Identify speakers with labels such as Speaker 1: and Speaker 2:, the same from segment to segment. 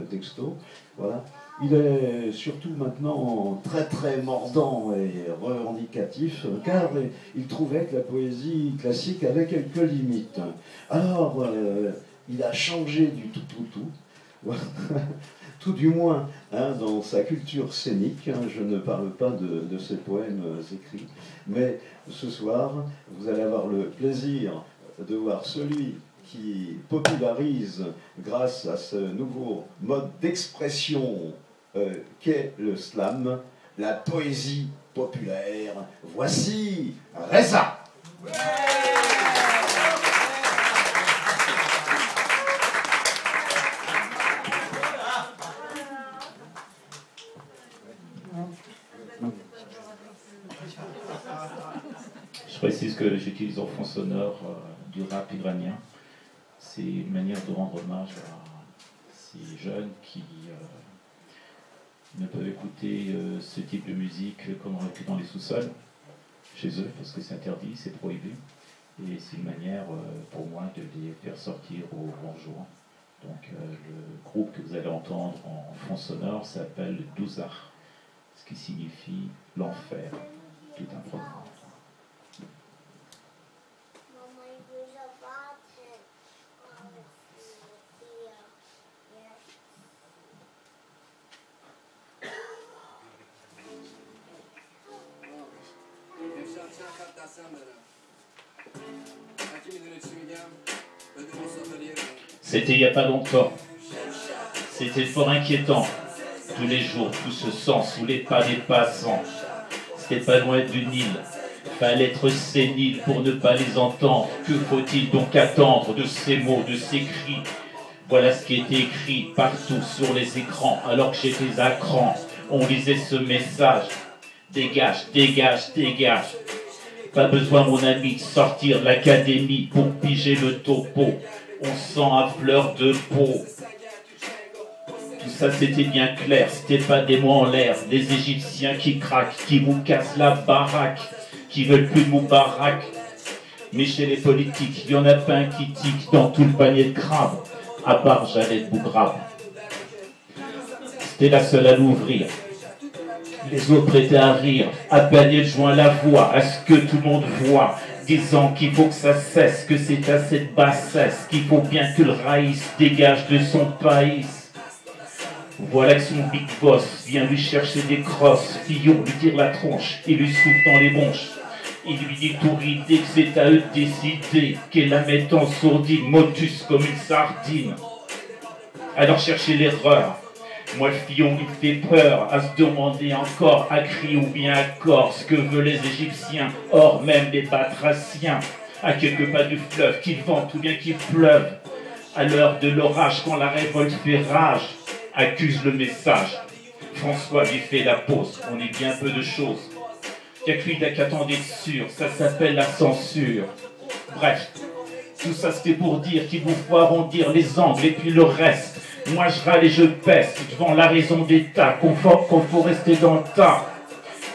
Speaker 1: texto. Voilà. Il est surtout maintenant très très mordant et revendicatif, car il trouvait que la poésie classique avait quelques limites. Alors, il a changé du tout. Tout du moins dans sa culture scénique. Je ne parle pas de ses poèmes écrits, mais ce soir, vous allez avoir le plaisir de voir celui qui popularise, grâce à ce nouveau mode d'expression qu'est le slam, la poésie populaire. Voici Reza.
Speaker 2: Je précise que j'utilise en fond sonore du rap iranien. C'est une manière de rendre hommage à ces jeunes qui ne peuvent écouter ce type de musique comme on aurait pu dans les sous-sols, chez eux, parce que c'est interdit, c'est prohibé. Et c'est une manière pour moi de les faire sortir au grand jour. Donc le groupe que vous allez entendre en fond sonore s'appelle Douzar, ce qui signifie l'enfer. Tout un programme. C'était il n'y a pas longtemps. C'était fort inquiétant. Tous les jours, tout se sent sous les pas des passants. C'était pas loin du Nil. Fallait être sénile pour ne pas les entendre. Que faut-il donc attendre de ces mots, de ces cris? Voilà ce qui était écrit partout sur les écrans. Alors que j'étais à cran, on lisait ce message. Dégage, dégage, dégage. Pas besoin, mon ami, de sortir de l'académie pour piger le topo. On sent à fleur de peau. Tout ça, c'était bien clair. C'était pas des mots en l'air. Des Égyptiens qui craquent, qui vous cassent la baraque, qui veulent plus de Moubarak. Mais chez les politiques, il y en a pas un qui tique dans tout le panier de crabes, à part Jeannette Bougrave. C'était la seule à l'ouvrir. Les autres prêtaient à rire, à peine joint la voix, à ce que tout le monde voit, disant qu'il faut que ça cesse, que c'est à cette bassesse qu'il faut bien que le raïs dégage de son pays. Voilà que son big boss vient lui chercher des crosses, Fillon lui tire la tronche, il lui souffle dans les bronches. Il lui dit tout ridé que c'est à eux de décider, qu'elle la mette en sourdine, motus comme une sardine. Alors cherchez l'erreur. Moi, le Fillon, il fait peur à se demander encore, à crier ou bien à corps, ce que veulent les Égyptiens, hors même des Batraciens, à quelques pas du fleuve, qu'il vente ou bien qu'il pleuve. À l'heure de l'orage, quand la révolte fait rage, accuse le message. François lui fait la pause, on est bien peu de choses. Y'a que lui qu'attendait sûr, ça s'appelle la censure. Bref, tout ça c'était pour dire qu'il vous faut arrondir les angles et puis le reste. Moi je râle et je pèse devant la raison d'État, qu'on faut rester dans le tas.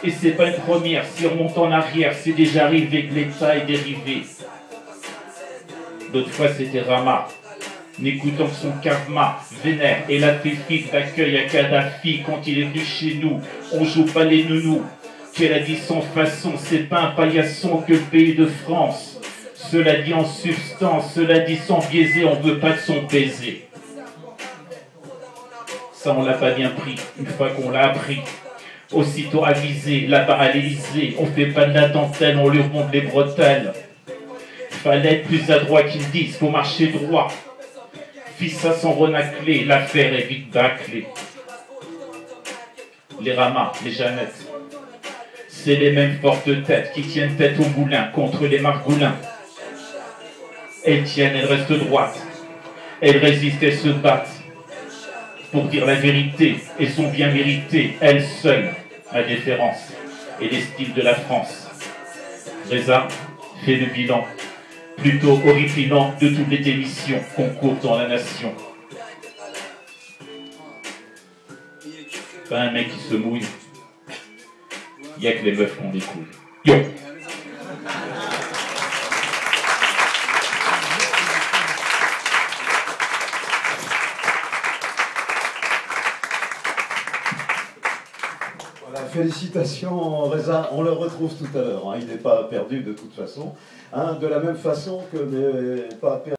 Speaker 2: Et c'est pas une première, si on remonte en arrière, c'est déjà arrivé que l'État est dérivé. L'autre fois c'était Rama, n'écoutant son karma, vénère et la pétrique d'accueil à Kadhafi quand il est venu chez nous. On joue pas les nounous, qu'elle a dit sans façon, c'est pas un paillasson que le pays de France. Cela dit en substance, cela dit sans biaiser, on veut pas de son baiser. Ça on l'a pas bien pris, une fois qu'on l'a appris. Aussitôt avisé, là-bas à l'Élysée, on fait pas de la dentelle, on lui remonte les bretelles. Fallait être plus adroit qu'ils disent, faut marcher droit. Fils ça sans renacler, l'affaire est vite bâclée. Les Ramas, les Jeannettes, c'est les mêmes fortes têtes qui tiennent tête au moulin contre les margoulins. Elles tiennent, elles restent droites, elles résistent, elles se battent. Pour dire la vérité, elles sont bien méritées, elles seules, la déférence et les styles de la France. Reza fait le bilan, plutôt horripilant de toutes les démissions qu'on court dans la nation. Pas un mec qui se mouille, il n'y a que les meufs qu'on découvre. Yo!
Speaker 1: Voilà, félicitations Reza, on le retrouve tout à l'heure, hein, il n'est pas perdu de toute façon, hein, de la même façon que n'est pas perdu